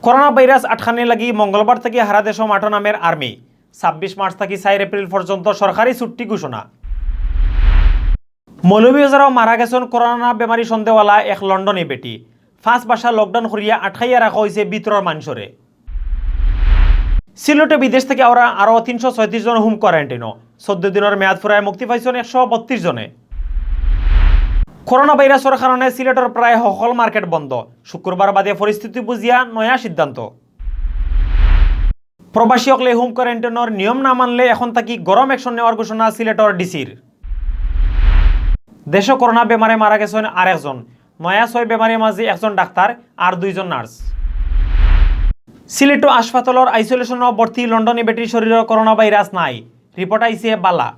Corona virus আটকানে লাগি মঙ্গলবার থেকে হারা দেশ মাঠো নামের আর্মি 26 মার্চ থেকে 4 এপ্রিল পর্যন্ত সরকারি ছুটি ঘোষণা। মৌলভীবাজারও মারা গেছেন করোনা বেমারি সন্দেহওয়ালা এক লন্ডনে বেটি। 5 বাসা লকডাউন করিয়া আটকাইয়া রাখা হয়েছে ভিতরের মানুষরে। সিলেটে বিদেশ থেকে ওরা আরও 336 জন হোম কোয়ারেন্টাইনও। 14 দিনের মেয়াদ ফুরায় মুক্তি পাইছেন 132 জনে। করোনা ভাইরাসের কারণে সিলেটের প্রায় সকল মার্কেট বন্ধ। শুক্রবার বাদে পরিস্থিতি বুঝিয়া নয়া সিদ্ধান্ত। প্রবাসীসকলে হোম কোয়ারেন্টাইনের নিয়ম না মানলে এখন থাকি গরম অ্যাকশন নেওয়ার ঘোষণা সিলেটের ডিসির। দেশে করোনা বেমারে মারা গেছেন আরেকজন। নয়া 6 বেমারের মাঝে একজন ডাক্তার আর 2 জন নার্স। সিলেট হাসপাতালের আইসোলেশনে ভর্তি লন্ডনে বেটির শরীরে করোনা ভাইরাস নাই, রিপোর্ট আইছে বালা।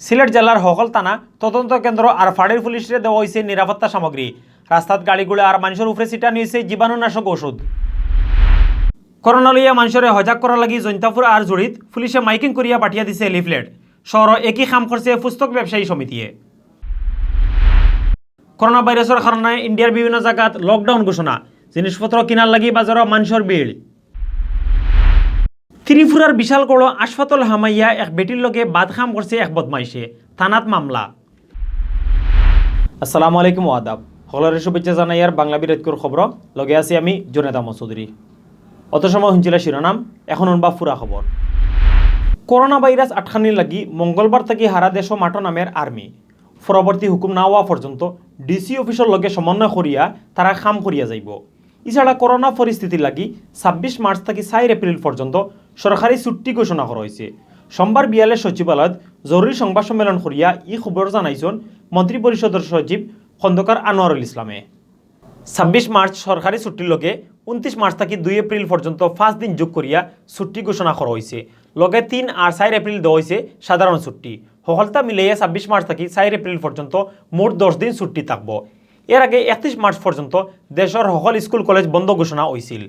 সিলেট জেলার সকল থানা তদন্ত কেন্দ্র আর ফাঁড়ির পুলিশে দেওয়া হয়েছে নিরাপত্তা সামগ্রী। রাস্তাত গাড়িগুলো আর মানুষের উপরে ছিটানো হয়েছে জীবাণুনাশক ওষুধ। করোনা লইয়া মানুষের সজাগ করা লাগি জৈন্তাপুর আর জড়িত পুলিশে মাইকিং করিয়া পাঠিয়ে দিছে লিফলেট। শহর একই কাম করছে পুস্তক ব্যবসায়ী সমিতিয়ে। করোনা ভাইরাসের কারণে ইন্ডিয়ার বিভিন্ন জায়গাত লকডাউন ঘোষণা। জিনিসপত্র কিনার লাগি বাজারের মানুষের ভিড়। ত্রিপুরার বিশালগড় হাসপাতাল হামাইয়া এক বেটির লগে বাদ খাম করছে এক বদমাইশে, থানাত মামলা। আসসালামু আলাইকুম আদাব, সকলের শুভেচ্ছা জানাই আর বাংলাবিউটভির খবর লগে আছি আমি জনেতা চৌধুরী। অত সময় শুনছিল শিরোনাম, এখন শুনবা পুরা খবর। করোনা ভাইরাস আটকানির লাগি মঙ্গলবার থেকে হারা দেশ মাঠো নামের আর্মি। পরবর্তী হুকুম না হওয়া পর্যন্ত ডিসি অফিসের লগে সমন্বয় করিয়া তারা কাম করিয়া যাইব। এছাড়া করোনা পরিস্থিতির লাগি 26 মার্চ থেকে 4 এপ্রিল পর্যন্ত সরকারি ছুটি ঘোষণা করা হয়েছে। সোমবার বিয়ালের সচিবালয়ত জরুরি সংবাদ সম্মেলন করিয়া ই খবর জানাইছেন মন্ত্রী পরিষদের সচিব খন্দকার আনোয়ারুল ইসলামে। 26 মার্চ সরকারি ছুটির লগে 29 মার্চ থেকে 2 এপ্রিল পর্যন্ত 5 দিন যোগ করিয়া ছুটি ঘোষণা করা হয়েছে। লগে 3 আর 4 এপ্রিল দেওয়া হয়েছে সাধারণ ছুটি। সকলতা মিলিয়ে 26 মার্চ থেকে 4 এপ্রিল পর্যন্ত মোট 10 দিন ছুটি থাকব। এর আগে 31 মার্চ পর্যন্ত দেশের সকল স্কুল কলেজ বন্ধ ঘোষণা হয়েছিল।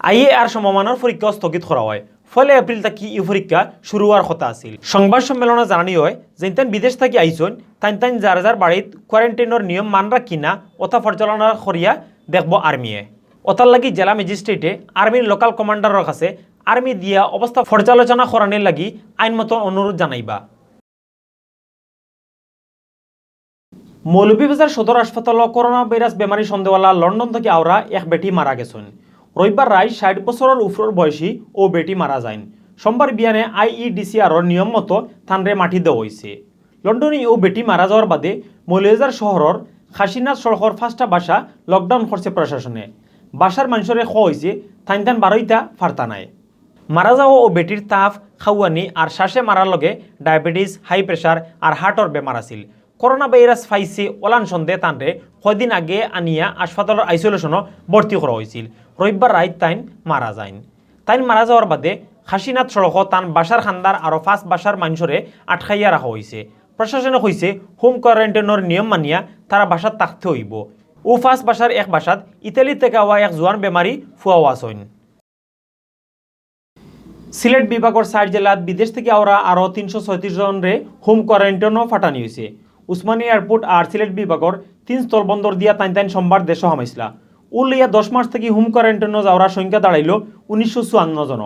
আইএ আর সমমানের পরীক্ষা স্থগিত করা হয়। ফলে এপ্রিল থেকে ই পরীক্ষা শুরু হওয়ার কথা আছিল। সংবাদ সম্মেলনে জানানি হয় যে বিদেশ থেকে আইসন তাইন যার যার বাড়িত কোয়ারেন্টাইনের নিয়ম মানরা কিনা ওটা পর্যালোচনা করিয়া দেখব আর্মিয়ে। ওটার লাগি জেলা ম্যাজিস্ট্রেটে আর্মির লোকাল কমান্ডারের কাছে আর্মি দিয়া অবস্থা পর্যালোচনা করানোর লাগি আইনমতো অনুরোধ জানাইবা। মৌলভীবাজার সদর হাসপাতালে করোনা ভাইরাস বেমারি সন্দেহওয়ালা লন্ডন থেকে আওরা এক বেটি মারা গেছেন। রবিবার রায় 60 বছরের উপরের বয়সী ও বেটি মারা যায়। সোমবার বিয়ানে আইইডিসিআর নিয়ম মতো থানরে মাটি দেওয়া হয়েছে। লন্ডনে ও বেটি মারা যাওয়ার বাদে মৌলভীবাজার শহরের খাসিনাথ সড়কের 5টা বাসা লকডাউন করছে প্রশাসনে। বাসার মানুষের খোয়া হয়েছে থাইন 12টা ফার্তা নাই। মারা যাওয়া ও বেটির তাপ, খাওয়ানি আর শ্বাসে মারার লগে ডায়াবেটিস, হাই প্রেশার আর হার্টর বেমার আছিল। করোনা ভাইরাস পাইছে ওলান সন্দেহ তানরে কয়দিন আগে আনিয়া হাসপাতালের আইসোলেশনও ভর্তি করা হয়েছিল। রবিবার রাত তাইন মারা যায়। তাইন মারা যাওয়ার বাদে খাসিনাথ সড়ক তান বাসার খান্দার আরও 5 বাসার মানুষরে আটকাইয়া রাখা হয়েছে। প্রশাসনে কইছে হোম কোয়ারেন্টাইনের নিয়ম মানিয়া তারা বাসাত থাকতে হইব। ও 5 বাসার এক বাসাত ইতালি থেকে হওয়া এক জোয়ান বেমারি ফুয়াও আসেন। সিলেট বিভাগের 4 জেলাত বিদেশ থেকে ওরা আরও 336 জনরে হোম কোয়ারেন্টাইনও ফাটানি হয়েছে। উসমানী এয়ারপোর্ট আর সিলেট বিভাগের 3 স্থল বন্দর দিয়া তাইন সোমবার দেশ হামাইছিলা। উলিয়া 10 মার্চ থেকে হোম কোয়ারেন্টাইন যাওয়ার সংখ্যা দাঁড়াইল 1954 জন।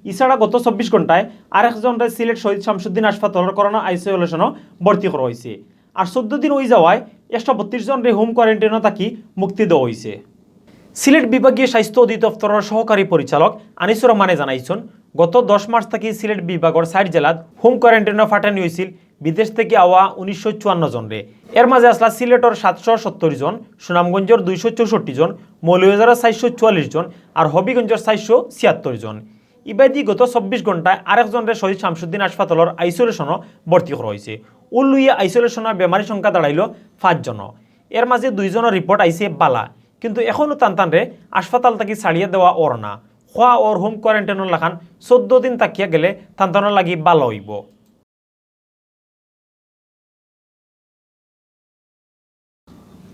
এছাড়া গত 24 ঘন্টায় আরেকজনরে সিলেট শহীদ শামসুদ্দিন হাসপাতালের করোনা আইসোলেশনও ভর্তি করা হয়েছে। আর 14 দিন ওই যাওয়ায় 132 জনরে হোম কোয়ারেন্টাইনও থাকি মুক্তি দেওয়া হয়েছে। সিলেট বিভাগীয় স্বাস্থ্য অধিদপ্তরের সহকারী পরিচালক আনিসুর রহমানে জানাইছেন গত 10 মার্চ থেকে সিলেট বিভাগের 4 জেলাত হোম কোয়ারেন্টাইনও ফাটানি হয়েছিল বিদেশ থেকে আওয়া 1954 জনরে। এর মাঝে আসলা সিলেটের 770 জন, সুনামগঞ্জের 264 জন, মৌলভীবাজারের 444 জন আর হবিগঞ্জের 476 জন। ইবাদি গত 24 ঘন্টায় আরেকজনরে শহীদ শামসুদ্দিন হাসপাতালের আইসোলেশনও ভর্তি করা হয়েছে। উল্লুইয়া আইসোলেশনের বেমারির সংখ্যা দাঁড়াইল 5 জন। এর মাঝে 2 জনের রিপোর্ট আইছে বালা, কিন্তু এখনও তানরে হাসপাতাল থেকে ছাড়িয়ে দেওয়া ওর না। খোয়া ওর হোম কোয়ারেন্টাইনের লাখান 14 দিন তাকিয়া গেলে তান্তানোর লাগি ভালো হইব।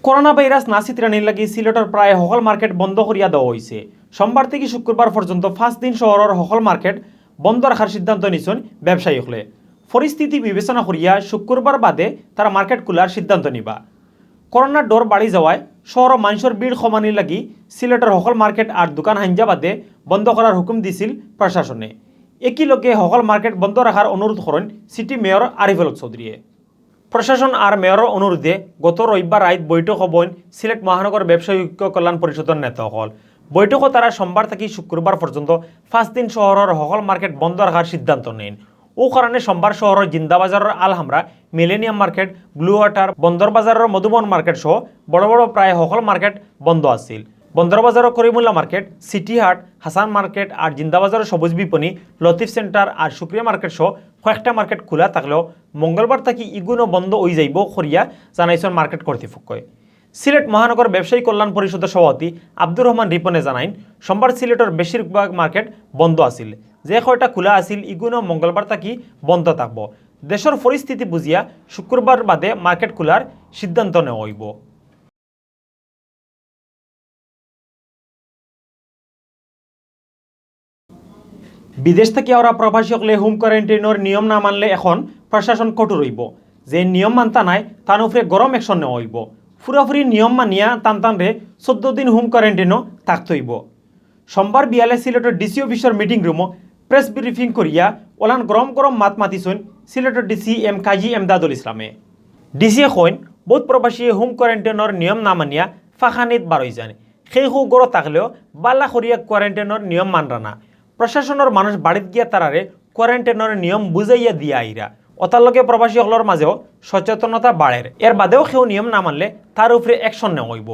করোনা ভাইরাস না ছিতরানির লাগি সিলেটের প্রায় সকল মার্কেট বন্ধ করিয়া দেওয়া হয়েছে। সোমবার থেকে শুক্রবার পর্যন্ত 5 দিন শহরের সকল মার্কেট বন্ধ রাখার সিদ্ধান্ত নিয়েছেন ব্যবসায়ীসকলে। পরিস্থিতি বিবেচনা করিয়া শুক্রবার বাদে তারা মার্কেট খোলার সিদ্ধান্ত নিবা। করোনার ডর বাড়ি যাওয়ায় শহর মানুষের ভিড় কমানি লাগি সিলেটের হকল মার্কেট আর দোকান হাঞ্জা বাদে বন্ধ করার হুকুম দিছিল প্রশাসনে। একই লগে হকল মার্কেট বন্ধ রাখার অনুরোধ করেন সিটি মেয়র আরিফুল চৌধুরীয়ে। প্রশাসন আর মেয়রের অনুরোধে গত রবিবার রাত বৈঠক হবেন সিলেট মহানগর ব্যবসায়ী ঐক্য কল্যাণ পরিষদের নেতাসকল। বৈঠকও তারা সোমবার থেকে শুক্রবার পর্যন্ত 5 দিন শহরের হকল মার্কেট বন্ধ রাখার সিদ্ধান্ত নেন। ও কারণে সোমবার শহরের জিন্দাবাজারের Alhamra, millennium market, blue water, বন্দরবাজারের মধুবন মার্কেট সহ বড় বড় প্রায় হকল মার্কেট বন্ধ আছিল। বন্দরবাজারের করিমুল্লা মার্কেট, সিটি হাট, হাসান মার্কেট আর জিন্দাবাজারের সবুজ বিপণী, লতিফ সেন্টার আর শুক্রিয়া মার্কেট সহ কয়েকটা মার্কেট খোলা থাকলেও মঙ্গলবার থেকে ইগুনো বন্ধ হয়ে যাইব করিয়া জানাইছেন মার্কেট কর্তৃপক্ষই। সিলেট মহানগর ব্যবসায়ী কল্যাণ পরিষদের সভাপতি আব্দুর রহমান রিপনে জানাইন, সোমবার সিলেটের বেশিরভাগ মার্কেট বন্ধ আছিল। যে কয়টা খোলা আছিল ইগুনো মঙ্গলবার থেকে বন্ধ থাকব। দেশের পরিস্থিতি বুঝিয়া শুক্রবার বাদে মার্কেট খোলার সিদ্ধান্ত নেওয়া হইব। বিদেশ থেকে ওরা প্রবাসী হলে হোম কোয়ারেন্টাইনের নিয়ম না মানলে এখন প্রশাসন কঠোর হইব। যে নিয়ম মানতা নাই তার উপরে গরম অ্যাকশন নেওয়া হইব। পুরাপুরি নিয়ম মানিয়া টানরে 14 দিন হোম কোয়ারেন্টাইনও থাকতে হইব। সোমবার বিয়ালে সিলেটের ডিসি অফিসের মিটিং রুমও প্রেস ব্রিফিং করিয়া ওলান গরম গরম মাত মাতিছেন সিলেটের ডিসি এম কাজী এমদাদুল ইসলামে। ডিসিয়ে কইন, বহুত প্রবাসী হোম কোয়ারেন্টাইনের নিয়ম না মানিয়া ফাঁকানিত বারই যান। সেই সু গড় থাকলেও বাল্লা করিয়া কোয়ারেন্টাইনের নিয়ম মানরা না। প্রশাসনের মানুষ বাড়িত গিয়া তারারে কোয়ারেন্টাইনের নিয়ম বুঝাইয়া দিয়া আইরা। অতালকে প্রবাসীসকলের মাঝেও সচেতনতা বাড়ের। এর বাদেও সেও নিয়ম না মানলে তার উপরে অ্যাকশন নেওয়া হইব।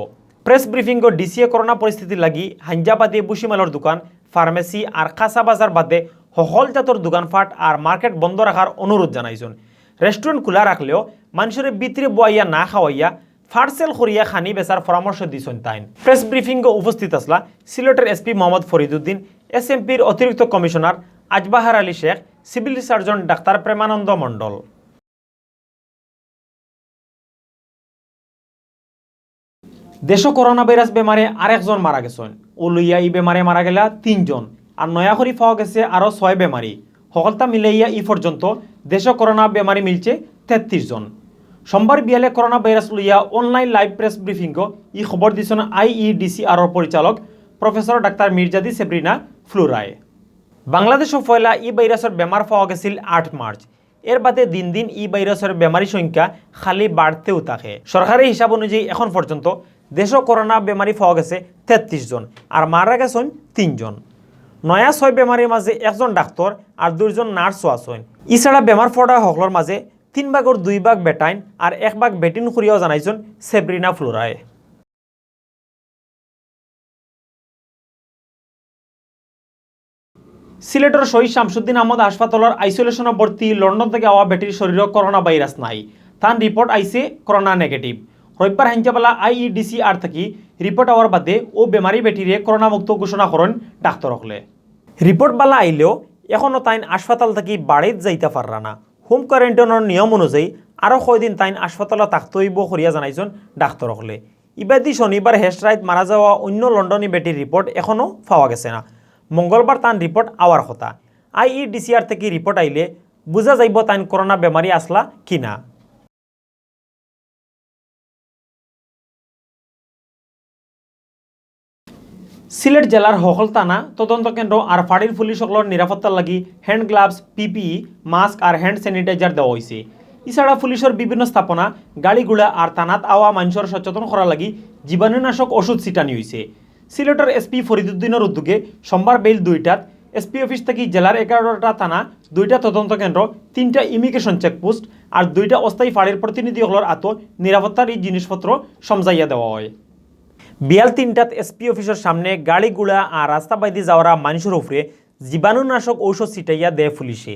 প্রেস ব্রিফিংও ডিসিএ করোনা পরিস্থিতি লাগি হাঞ্জাবাদী বুসিমালের দোকান, ফার্মেসি আর কাঁচা বাজার বাদে সকল জাতর দোকানপাট আর মার্কেট বন্ধ রাখার অনুরোধ জানাইছেন। রেস্টুরেন্ট খোলা রাখলেও মানুষের ভিতরে বইয়া না খাওয়াইয়া ফার্সেল করিয়া খানি বেচার পরামর্শ দিয়েছেন তাইন। প্রেস ব্রিফিংও উপস্থিত আসলা সিলেটের এসপি মোহাম্মদ ফরিদুদ্দিন, এসএমপির অতিরিক্ত commissioner Azbahar Ali Sheikh, civil surgeon doctor Premananda Mondal. দেশ করোনা ভাইরাস বেমারে আরেকজন মারা গেছেন। ও লইয়া এই বেমারে মারা গেলা 3 জন আর নয়া করে পাওয়া গেছে আরও 6 বেমারি। সকলতা মিলাইয়া ই পর্যন্ত দেশ করোনা বেমারি মিলছে 33 জন। সোমবার বিয়ালে করোনা ভাইরাস লইয়া অনলাইন লাইভ প্রেস ব্রিফিংও ই খবর দিয়েছেন IEDCRর পরিচালক প্রফেসর ডাক্তার মির্জাদি সেব্রিনা ফ্লুরায়। বাংলাদেশও পয়লা ই ভাইরাসের বেমার পাওয়া গেছিল 8 মার্চ। এর বাদে দিন দিন ই ভাইরাসের বেমারি সংখ্যা খালি বাড়তেও থাকে। সরকারি হিসাব অনুযায়ী এখন পর্যন্ত দেশও করোনা বেমারি পাওয়া গেছে 33 জন আর মারা গেছেন 3 জন। নয়া 6 বেমারির মাঝে 1 জন ডাক্তার আর 2 জন নার্সও আছেন। ইছাড়া বেমার পড়া সকলের মাঝে 3 ভাগের 2 ভাগ বেটাইন আর 1 ভাগ বেটিন করিয়াও জানাইছেন সেব্রিনা ফ্লোরায়। সিলেটের শহীদ শামসুদ্দিন আহমদ হাসপাতালের আইসোলেশনে ভর্তি লন্ডন থেকে আওয়া বেটির শরীরে করোনা ভাইরাস নাই। তার রিপোর্ট আইছে করোনা নেগেটিভ। রবিবার হাঞ্জাবেলা IEDCR থেকে রিপোর্ট আওয়ার বাদে ও বেমারি বেটিরে করোনা মুক্ত ঘোষণা করেন ডাক্তার হলে। রিপোর্ট বালা আইলেও এখনও তাইন হাসপাতাল থেকে বাড়িত যাইতে পাররা না। হোম কোয়ারেন্টাইনের নিয়ম অনুযায়ী আরও কয়দিন তাইন হাসপাতালে থাকতে হইব করিয়া জানাইছেন ডাক্তার হলে। ইবাদি শনিবার হেস্টরাইত মারা যাওয়া অন্য লন্ডনী বেটির রিপোর্ট এখনও পাওয়া গেছে না। মঙ্গলবার তান রিপোর্ট আওয়ার কথা। IEDCR থেকে রিপোর্ট আইলে বুঝা যাইব তাইন করোনা বেমারি আসলা কিনা। সিলেট জেলার হকল থানা তদন্ত কেন্দ্র আর ফাড়ির পুলিশসকলের নিরাপত্তার লাগি হ্যান্ড গ্লাভস, PPE, মাস্ক আর হ্যান্ড স্যানিটাইজার দেওয়া হয়েছে। এছাড়া পুলিশের বিভিন্ন স্থাপনা, গাড়িগুলা আর থানাত আওয়া মানুষের সচেতন করা লাগি জীবাণুনাশক ওষুধ ছিটানি হয়েছে। সিলেটের SP ফরিদুদ্দিনের উদ্যোগে সোমবার বেল 2টাত SP অফিস থেকে জেলার 11টা থানা, 2টা তদন্ত কেন্দ্র, 3টা ইমিগ্রেশন চেকপোস্ট আর 2টা অস্থায়ী ফাড়ির প্রতিনিধিসকলের আত নিরাপত্তার এই জিনিসপত্র সমজাইয়া দেওয়া হয়। বিয়াল 3টাত SP অফিসের সামনে গাড়িগুলা আর রাস্তা বাইদি যাওয়ারা মানুষের উপরে জীবাণুনাশক ঔষধ ছিটাইয়া দেয় পুলিশে।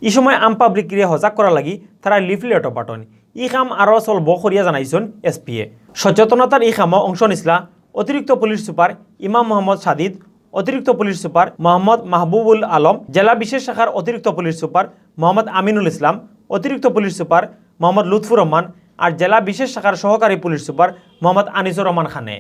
এই সময় আম পাবলিকরে সজাগ করা লাগি তারা লিফলেটও পাঠন। ই কাম আরও চলব করিয়া জানাইছেন SPয়ে। সচেতনতার এই কামও অংশ নিছিলা অতিরিক্ত পুলিশ সুপার ইমাম মোহাম্মদ সাদিদ, অতিরিক্ত পুলিশ সুপার মোহাম্মদ মাহবুবুল আলম, জেলা বিশেষ শাখার অতিরিক্ত পুলিশ সুপার মোহাম্মদ আমিনুল ইসলাম, অতিরিক্ত পুলিশ সুপার মোহাম্মদ লুৎফুর রহমান আর জেলা বিশেষ শাখার সহকারী পুলিশ সুপার মোহাম্মদ আনিসুর রহমান খানে।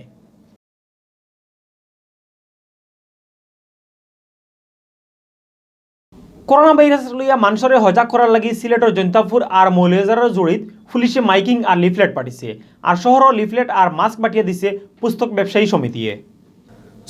করোনা ভাইরাস লইয়া মানুষরে সজাগ করার লাগি সিলেটের জৈন্তাপুর আর মৌলভীবাজারের জড়িত পুলিশে মাইকিং আর লিফলেট পাঠিয়েছে আর শহরও লিফলেট আর মাস্ক পাঠিয়ে দিছে পুস্তক ব্যবসায়ী সমিতিয়ে।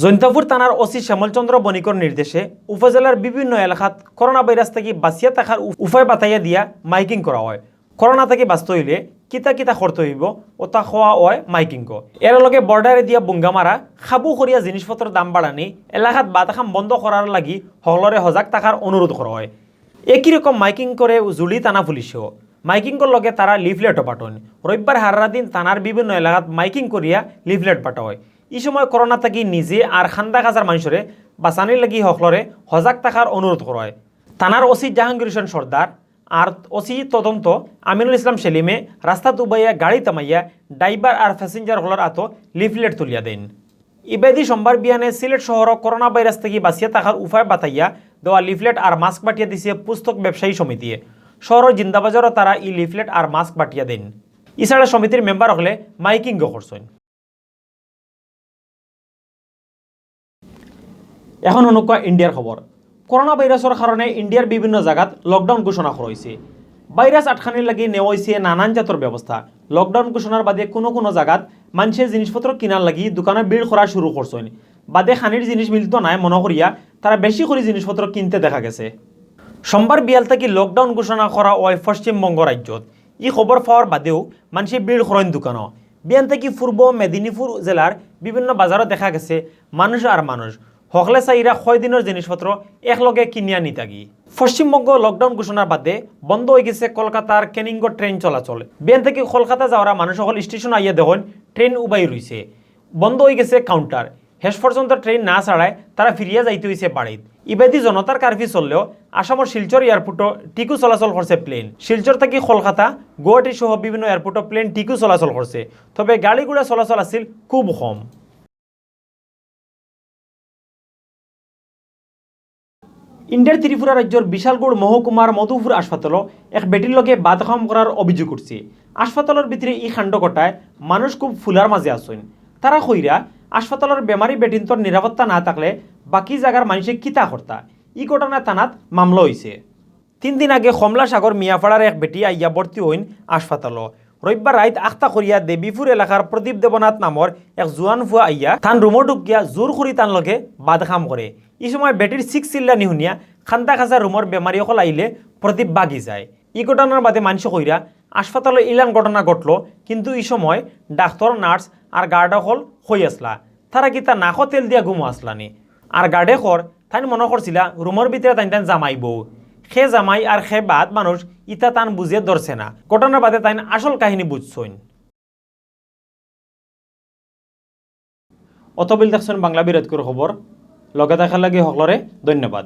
জৈন্তাপুর থানার ওসি শ্যামলচন্দ্র বণিকর নির্দেশে উপজেলার বিভিন্ন এলাকাত করোনা ভাইরাস থেকে বাঁচিয়া থাকার উপায় বাতাইয়া দিয়া মাইকিং করা হয়। করোনা থেকে বাঁচতে হইলে কিতা কিতা করতে হইব ও তা খোয়া হয় মাইকিং এর লগে বর্ডারে দিয়া বুঙ্গা মারা খাবু করিয়া জিনিসপত্রের দাম বাড়ানি এলাকাত বাতাখাম বন্ধ করার লাগি সকলরে সজাগ থাকার অনুরোধ করা হয়। একই রকম মাইকিং করে জুলি থানা পুলিশেও মাইকিংর লগে তারা লিফলেটও পাঠান। রবিবার হারা দিন থানার বিভিন্ন এলাকাত মাইকিং করিয়া লিফলেট পাঠা হয়। এই সময় করোনা থাকি নিজে আর খান্দা কাজার মানুষরে বাঁচানির লাগি সকলরে সজাগ থাকার অনুরোধ করা হয়। থানার ওসি জাহাঙ্গীর হোসেন সর্দার আর ওসি তদন্ত আমিনুল ইসলাম সেলিমে রাস্তা দুবাইয়া গাড়ি থামাইয়া ড্রাইভার আর প্যাসেঞ্জার হলার আত লিফলেট তুলিয়া দেন। ইবেদি সোমবার বিয়ানে সিলেট শহর করোনা ভাইরাস থেকে বাঁচিয়া থাকার উপায় বাতাইয়া দেওয়া লিফলেট আর মাস্ক বাটিয়া দিছে পুস্তক ব্যবসায়ী সমিতিয়ে। শহরের জিন্দাবাজারও তারা ই লিফলেট আর মাস্ক বাটিয়া দেন। ইছাড়া সমিতির মেম্বার হলে মাইকিংও করছেন। এখন অনুকা ইন্ডিয়ার খবর। করোনা ভাইরাসের কারণে ইন্ডিয়ার বিভিন্ন জায়গাত লকডাউন ঘোষণা করা হয়েছে। ভাইরাস আটখানির লাগি নেওয়া হয়েছে নানান জাতর ব্যবস্থা। লকডাউন ঘোষণার বাদে কোনো জায়গাত মানুষের জিনিসপত্র কিনার লাগি দোকানে ভিড় করা শুরু করছেন। বাদে খানির জিনিস মিলত নাই মনে করিয়া তারা বেশি করে জিনিসপত্র কিনতে দেখা গেছে। সোমবার বিয়াল থেকে লকডাউন ঘোষণা করা হয় পশ্চিমবঙ্গ রাজ্যত। ই খবর পাওয়ার বাদেও মানুষের ভিড় করেন দোকানও। বিয়ান থেকে পূর্ব মেদিনীপুর জেলার বিভিন্ন বাজারও দেখা গেছে মানুষ আর মানুষ হকলে চাইরা 6 দিনের জিনিসপত্র একলগে কিনিয়া নিতাগি। পশ্চিমবঙ্গ লকডাউন ঘোষণার বাদে বন্ধ হয়ে গেছে কলকাতার ক্যানিংগো ট্রেন চলাচল। বিয়ান থেকে কলকাতা যাওয়ারা মানুষ সকল স্টেশন আইয়া দেখুন ট্রেন উবাই রয়েছে। বন্ধ হয়ে গেছে কাউন্টার। শেষ পর্যন্ত ট্রেন না ছাড়ায় তারা ফিরিয়া যাইতে হয়েছে বাড়িত। ইবেদি জনতার কারফিউ চললেও আসামের শিলচর এয়ারপোর্টও টিকু চলাচল করছে প্লেন। শিলচর থেকে কলকাতা গুয়াহাটি সহ বিভিন্ন এয়ারপোর্টও প্লেন টিকু চলাচল করছে, তবে গাড়িগুড়া চলাচল আছিল খুব কম। ইন্ডিয়ার ত্রিপুরা রাজ্যের বিশালগড় মহকুমার মধুপুর হাসপাতালও এক বেটির লগে বাদখাম করার অভিযোগ উঠছে। হাসপাতালের ভিতরে ই কাণ্ড ঘটায় মানুষ খুব ফুলার মাঝে আসেন। তারা কইরা হাসপাতালের বেমারি বেটিন্তর নিরাপত্তা না থাকলে বাকি জায়গার মানুষে কিতা কর্তা। ই ঘটনা থানাত মামলা হয়েছে। 3 দিন আগে কমলা সাগর মিয়াপাড়ার এক বেটি আইয়া ভর্তি হইন হাসপাতালও। রবিবার রাত 8টা করিয়া দেবীপুর এলাকার প্রদীপ দেবনাথ নামর এক জোয়ান ফুয়া আইয়া থান রুমো ঢুকিয়া জোর করি তান লগে বাদখাম করে। এই সময় বেটির 6 চিল্লা নিহুনিয়া খান্তা খাঁচা রুমর বেমারি অকল আইলে প্রদীপ বাগি যায়। ই ঘটনার বাদে মানুষ কইরা হাসপাতালে ইলান ঘটনা ঘটল, কিন্তু এই সময় ডাক্তার নার্স আর গার্ড অকল হই আসলা। তারা কি তা নাকো তেল দিয়া ঘুমো আসলানি। আর গার্ডে কর তাই মনে করছিলা রুমর ভিতরে তাই জামাইব। সে জামাই আর সে বাদ মানুষ ইতা তান বুঝিয়ে ধরছে না। ঘটনার বাদে তাই আসল কাহিনী বুঝছেন। অতবিল দেখছেন বাংলা বিরাটকুর খবর। লগে দেখার লাগে সকলরে ধন্যবাদ।